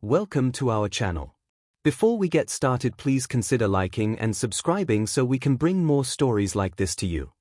Welcome to our channel. Before we get started, please consider liking and subscribing so we can bring more stories like this to you.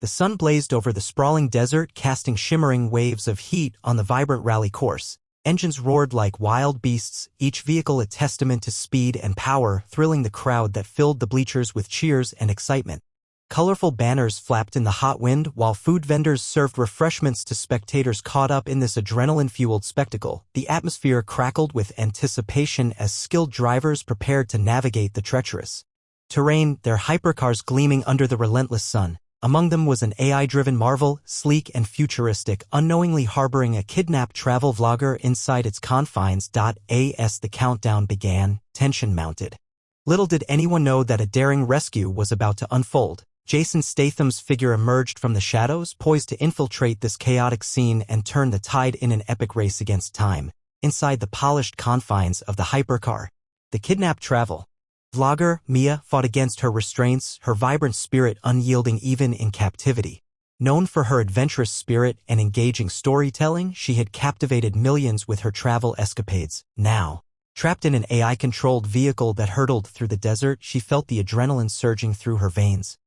The sun blazed over the sprawling desert, casting shimmering waves of heat on the vibrant rally course. Engines roared like wild beasts, each vehicle a testament to speed and power, thrilling the crowd that filled the bleachers with cheers and excitement. Colorful banners flapped in the hot wind, while food vendors served refreshments to spectators caught up in this adrenaline-fueled spectacle. The atmosphere crackled with anticipation as skilled drivers prepared to navigate the treacherous terrain, their hypercars gleaming under the relentless sun. Among them was an AI-driven marvel, sleek and futuristic, unknowingly harboring a kidnapped travel vlogger inside its confines. As the countdown began, tension mounted. Little did anyone know that a daring rescue was about to unfold. Jason Statham's figure emerged from the shadows, poised to infiltrate this chaotic scene and turn the tide in an epic race against time. Inside the polished confines of the hypercar, the kidnapped travel vlogger, Mia, fought against her restraints, her vibrant spirit unyielding even in captivity. Known for her adventurous spirit and engaging storytelling, she had captivated millions with her travel escapades. Now, trapped in an AI-controlled vehicle that hurtled through the desert, she felt the adrenaline surging through her veins.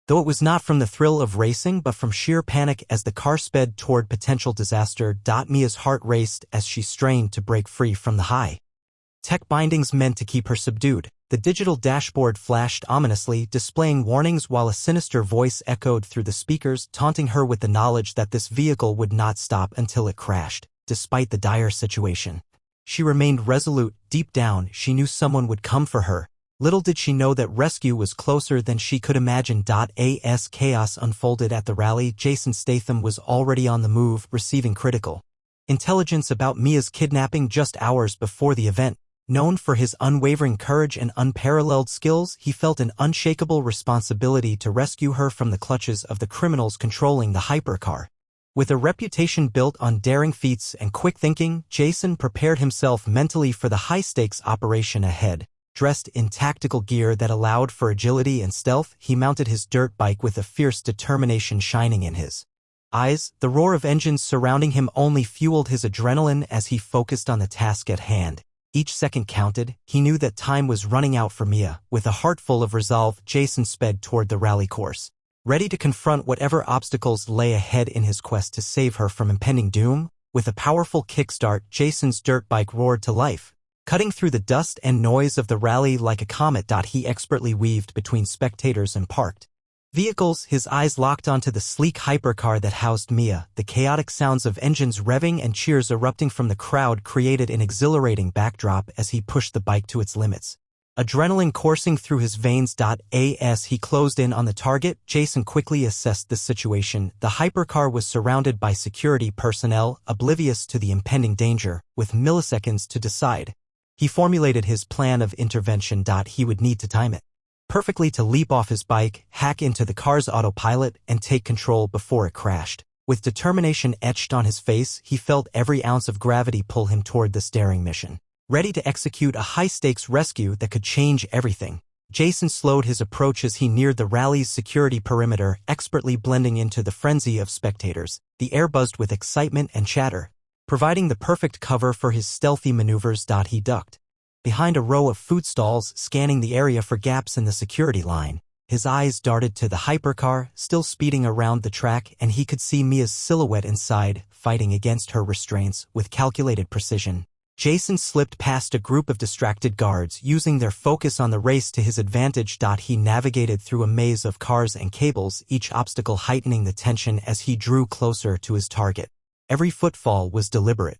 Though it was not from the thrill of racing but from sheer panic as the car sped toward potential disaster. Mia's heart raced as she strained to break free from the high-tech bindings meant to keep her subdued. The digital dashboard flashed ominously, displaying warnings while a sinister voice echoed through the speakers, taunting her with the knowledge that this vehicle would not stop until it crashed. Despite the dire situation, she remained resolute. Deep down, she knew someone would come for her. Little did she know that rescue was closer than she could imagine. As chaos unfolded at the rally, Jason Statham was already on the move, receiving critical intelligence about Mia's kidnapping just hours before the event. Known for his unwavering courage and unparalleled skills, he felt an unshakable responsibility to rescue her from the clutches of the criminals controlling the hypercar. With a reputation built on daring feats and quick thinking, Jason prepared himself mentally for the high-stakes operation ahead. Dressed in tactical gear that allowed for agility and stealth, he mounted his dirt bike with a fierce determination shining in his eyes. The roar of engines surrounding him only fueled his adrenaline as he focused on the task at hand. Each second counted. He knew that time was running out for Mia. With a heart full of resolve, Jason sped toward the rally course, ready to confront whatever obstacles lay ahead in his quest to save her from impending doom. With a powerful kickstart, Jason's dirt bike roared to life, cutting through the dust and noise of the rally like a comet. He expertly weaved between spectators and parked vehicles, his eyes locked onto the sleek hypercar that housed Mia. The chaotic sounds of engines revving and cheers erupting from the crowd created an exhilarating backdrop as he pushed the bike to its limits. Adrenaline coursing through his veins. As he closed in on the target, Jason quickly assessed the situation. The hypercar was surrounded by security personnel, oblivious to the impending danger. With milliseconds to decide, he formulated his plan of intervention. He would need to time it perfectly to leap off his bike, hack into the car's autopilot, and take control before it crashed. With determination etched on his face, he felt every ounce of gravity pull him toward this daring mission. Ready to execute a high-stakes rescue that could change everything, Jason slowed his approach as he neared the rally's security perimeter, expertly blending into the frenzy of spectators. The air buzzed with excitement and chatter, providing the perfect cover for his stealthy maneuvers. He ducked behind a row of food stalls, scanning the area for gaps in the security line. His eyes darted to the hypercar, still speeding around the track, and he could see Mia's silhouette inside, fighting against her restraints. With calculated precision, Jason slipped past a group of distracted guards, using their focus on the race to his advantage. He navigated through a maze of cars and cables, each obstacle heightening the tension as he drew closer to his target. Every footfall was deliberate.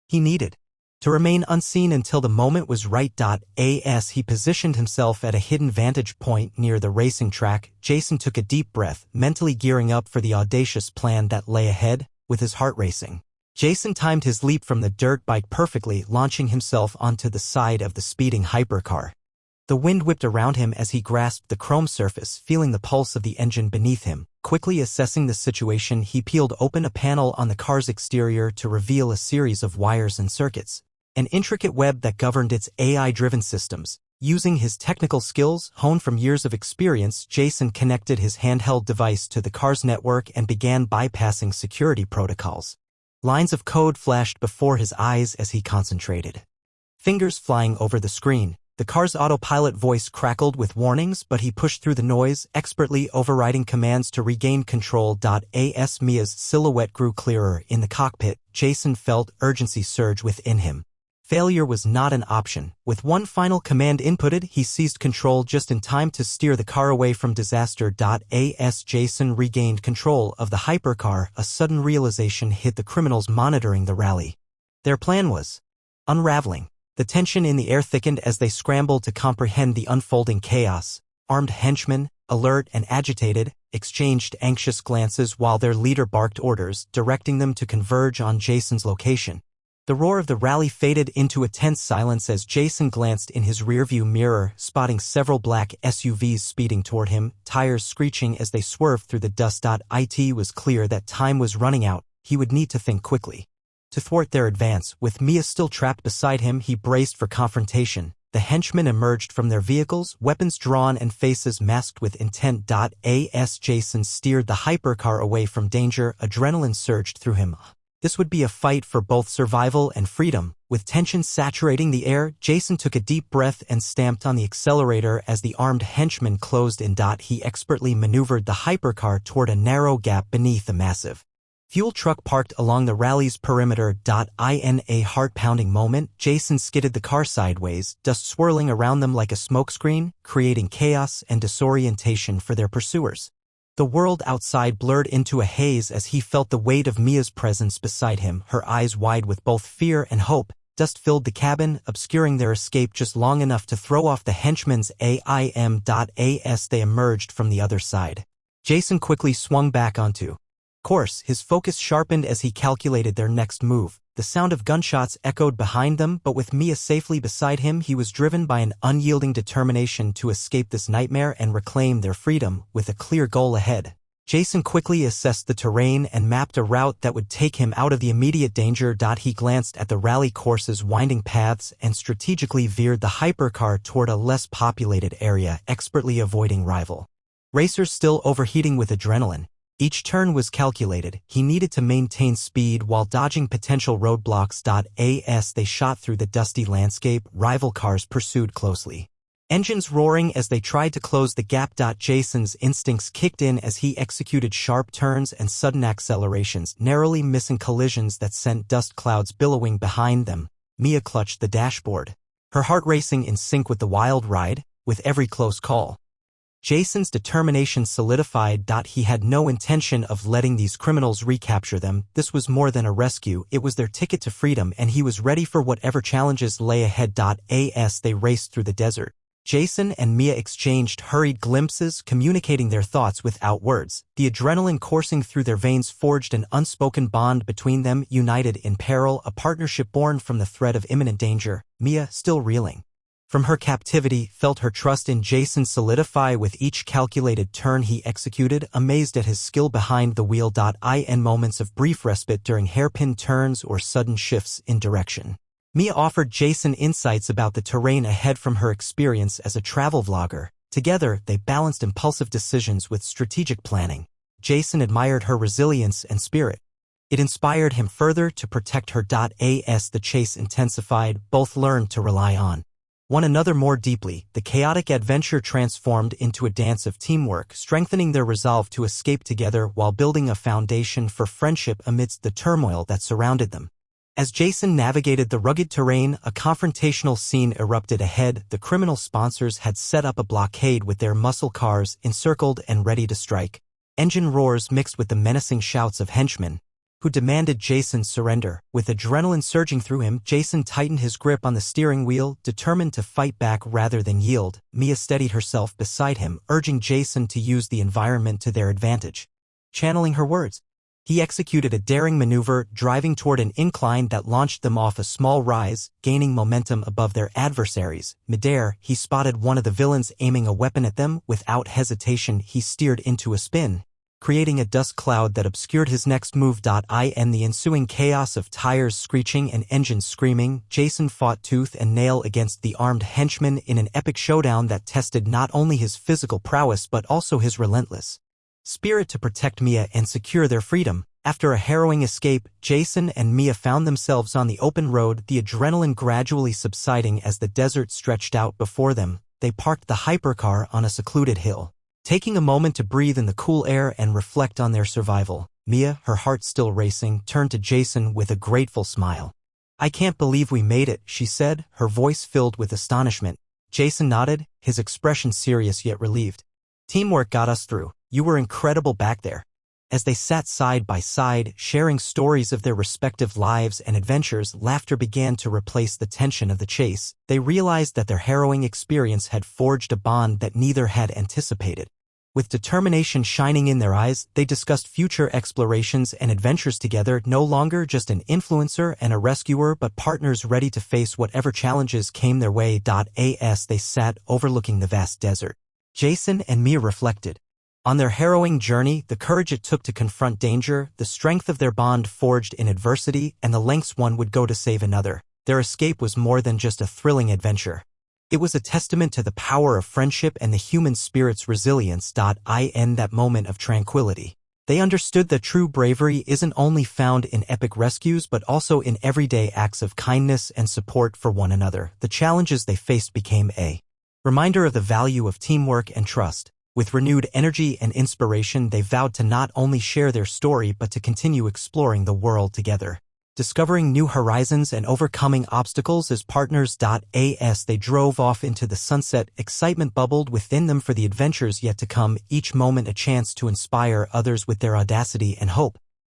He needed to remain unseen until the moment was right. As he positioned himself at a hidden vantage point near the racing track, Jason took a deep breath, mentally gearing up for the audacious plan that lay ahead. With his heart racing, Jason timed his leap from the dirt bike perfectly, launching himself onto the side of the speeding hypercar. The wind whipped around him as he grasped the chrome surface, feeling the pulse of the engine beneath him. Quickly assessing the situation, he peeled open a panel on the car's exterior to reveal a series of wires and circuits, an intricate web that governed its AI-driven systems. Using his technical skills, honed from years of experience, Jason connected his handheld device to the car's network and began bypassing security protocols. Lines of code flashed before his eyes as he concentrated. Fingers flying over the screen. The car's autopilot voice crackled with warnings, but he pushed through the noise, expertly overriding commands to regain control. As Mia's silhouette grew clearer in the cockpit, Jason felt urgency surge within him. Failure was not an option. With one final command inputted, he seized control just in time to steer the car away from disaster. As Jason regained control of the hypercar, a sudden realization hit the criminals monitoring the rally. Their plan was unraveling. The tension in the air thickened as they scrambled to comprehend the unfolding chaos. Armed henchmen, alert and agitated, exchanged anxious glances while their leader barked orders, directing them to converge on Jason's location. The roar of the rally faded into a tense silence as Jason glanced in his rearview mirror, spotting several black SUVs speeding toward him, tires screeching as they swerved through the dust. It was clear that time was running out. He would need to think quickly. To thwart their advance, with Mia still trapped beside him, he braced for confrontation. The henchmen emerged from their vehicles, weapons drawn and faces masked with intent. As Jason steered the hypercar away from danger, adrenaline surged through him. This would be a fight for both survival and freedom. With tension saturating the air, Jason took a deep breath and stamped on the accelerator as the armed henchmen closed in. He expertly maneuvered the hypercar toward a narrow gap beneath a massive fuel truck parked along the rally's perimeter. In a heart-pounding moment, Jason skidded the car sideways, dust swirling around them like a smokescreen, creating chaos and disorientation for their pursuers. The world outside blurred into a haze as he felt the weight of Mia's presence beside him, her eyes wide with both fear and hope. Dust filled the cabin, obscuring their escape just long enough to throw off the henchmen's aim. As they emerged from the other side, Jason quickly swung back onto course, his focus sharpened as he calculated their next move. The sound of gunshots echoed behind them, but with Mia safely beside him, he was driven by an unyielding determination to escape this nightmare and reclaim their freedom, with a clear goal ahead. Jason quickly assessed the terrain and mapped a route that would take him out of the immediate danger. He glanced at the rally course's winding paths and strategically veered the hypercar toward a less populated area, expertly avoiding rival racers still overheating with adrenaline. Each turn was calculated. He needed to maintain speed while dodging potential roadblocks. As they shot through the dusty landscape, rival cars pursued closely, engines roaring as they tried to close the gap. Jason's instincts kicked in as he executed sharp turns and sudden accelerations, narrowly missing collisions that sent dust clouds billowing behind them. Mia clutched the dashboard, her heart racing in sync with the wild ride. With every close call, Jason's determination solidified. He had no intention of letting these criminals recapture them. This was more than a rescue, it was their ticket to freedom, and he was ready for whatever challenges lay ahead. As they raced through the desert, Jason and Mia exchanged hurried glimpses, communicating their thoughts without words. The adrenaline coursing through their veins forged an unspoken bond between them, united in peril, a partnership born from the threat of imminent danger. Mia, still reeling from her captivity, felt her trust in Jason solidify with each calculated turn he executed, amazed at his skill behind the wheel. In moments of brief respite during hairpin turns or sudden shifts in direction, Mia offered Jason insights about the terrain ahead from her experience as a travel vlogger. Together, they balanced impulsive decisions with strategic planning. Jason admired her resilience and spirit. It inspired him further to protect her. As the chase intensified, both learned to rely on one another more deeply. The chaotic adventure transformed into a dance of teamwork, strengthening their resolve to escape together while building a foundation for friendship amidst the turmoil that surrounded them. As Jason navigated the rugged terrain, a confrontational scene erupted ahead. The criminal sponsors had set up a blockade with their muscle cars encircled and ready to strike. Engine roars mixed with the menacing shouts of henchmen who demanded Jason's surrender. With adrenaline surging through him, Jason tightened his grip on the steering wheel, determined to fight back rather than yield. Mia steadied herself beside him, urging Jason to use the environment to their advantage. Channeling her words, he executed a daring maneuver, driving toward an incline that launched them off a small rise, gaining momentum above their adversaries. Midair, he spotted one of the villains aiming a weapon at them. Without hesitation, he steered into a spin, creating a dust cloud that obscured his next move. In the ensuing chaos of tires screeching and engines screaming, Jason fought tooth and nail against the armed henchmen in an epic showdown that tested not only his physical prowess but also his relentless spirit to protect Mia and secure their freedom. After a harrowing escape, Jason and Mia found themselves on the open road, the adrenaline gradually subsiding as the desert stretched out before them. They parked the hypercar on a secluded hill. Taking a moment to breathe in the cool air and reflect on their survival, Mia, her heart still racing, turned to Jason with a grateful smile. "I can't believe we made it," she said, her voice filled with astonishment. Jason nodded, his expression serious yet relieved. "Teamwork got us through. You were incredible back there." As they sat side by side, sharing stories of their respective lives and adventures, laughter began to replace the tension of the chase. They realized that their harrowing experience had forged a bond that neither had anticipated. With determination shining in their eyes, they discussed future explorations and adventures together, no longer just an influencer and a rescuer but partners ready to face whatever challenges came their way. As they sat overlooking the vast desert, Jason and Mia reflected on their harrowing journey, the courage it took to confront danger, the strength of their bond forged in adversity, and the lengths one would go to save another. Their escape was more than just a thrilling adventure. It was a testament to the power of friendship and the human spirit's resilience. In that moment of tranquility, they understood that true bravery isn't only found in epic rescues but also in everyday acts of kindness and support for one another. The challenges they faced became a reminder of the value of teamwork and trust. With renewed energy and inspiration, they vowed to not only share their story but to continue exploring the world together, discovering new horizons and overcoming obstacles as partners. As they drove off into the sunset, excitement bubbled within them for the adventures yet to come, each moment a chance to inspire others with their audacity and hope.